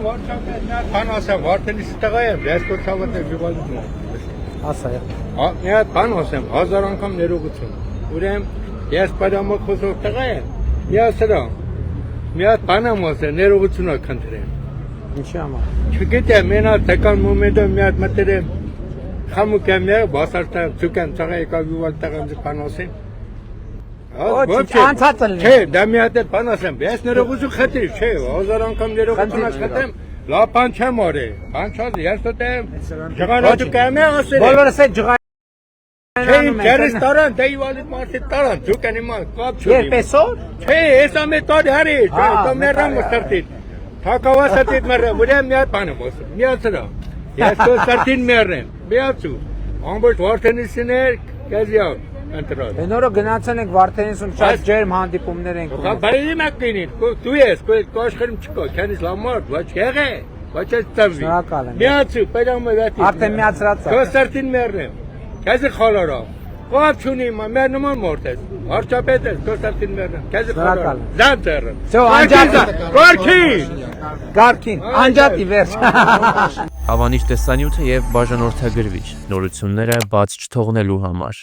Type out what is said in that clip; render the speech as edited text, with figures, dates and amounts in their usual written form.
Բան ասեմ, Վարդենիսի տղա եմ, ես կոչավդ եմ վիվալիզմ եմ։ Ասա է։ Մի հատ բան ասեմ, 1000 անգամ ներողություն։ Ուրեմն ես պարամոք խոսող տղա եմ, մի հատ բան եմ ասել, ներողություն քննրեմ։ Ինչի համար։ Չգիտեմ, մենակ տեկան մոմենտում մի հատ մտել եմ խամուկ եմ եղել, բասարտա ցուկան տղա եկավ վիվալ տղան բան ասեմ։ Ոչ, անցած էլ։ Չէ, դա մի հատ բան ասեմ, ես ներողություն խնդրի, չէ, 1000 անգամ ներողություն խնդրեմ, լավ բան չեմ արել, բան չած, ես դեմ ջղանոջը կայմ է ասել։ Բոլորս այդ ջղայնանում Չէ, ջերես տարան, դե իվալիտ մարդի տարան, ջուկան հիմա կապ չունի։ Երպես օր։ Չէ, ես ամետար հարի, չէ, դա մերրամ սրտին։ Թակավասատիտ մերրամ, ուրեմն մի հատ բան եմ ասում, մի հատ սրա։ Ես քո սրտին մերրեմ, միացու։ Ամբողջ Վարդենիսիներ, կեզյալ ընտրած։ Նորը գնացել ենք Վարդենիսում շատ ջերմ հանդիպումներ ենք ունեցել։ Բայց մակինին, դու ես, քո աշխարհում չկա, քանից լավ մարդ, ոչ եղե, ոչ ես ծավի։ Շնորհակալ եմ։ Միացու, պերամը վատի։ Արդեն միացրած է։ Քո սրտին մերրեմ։ Քեզ խալորա։ Կապ չունի, մեր նման մարդ ես։ Վարչապետ ես, քո սրտին մերրեմ։ Քեզ խալորա։ Զանցերը։ Всё, անջատի։ Գարքին, անջատի վերջ։ Հավանիչ տեսանյութը եւ բաժանորդագրվիչ նորությունները բաց չթողնելու համար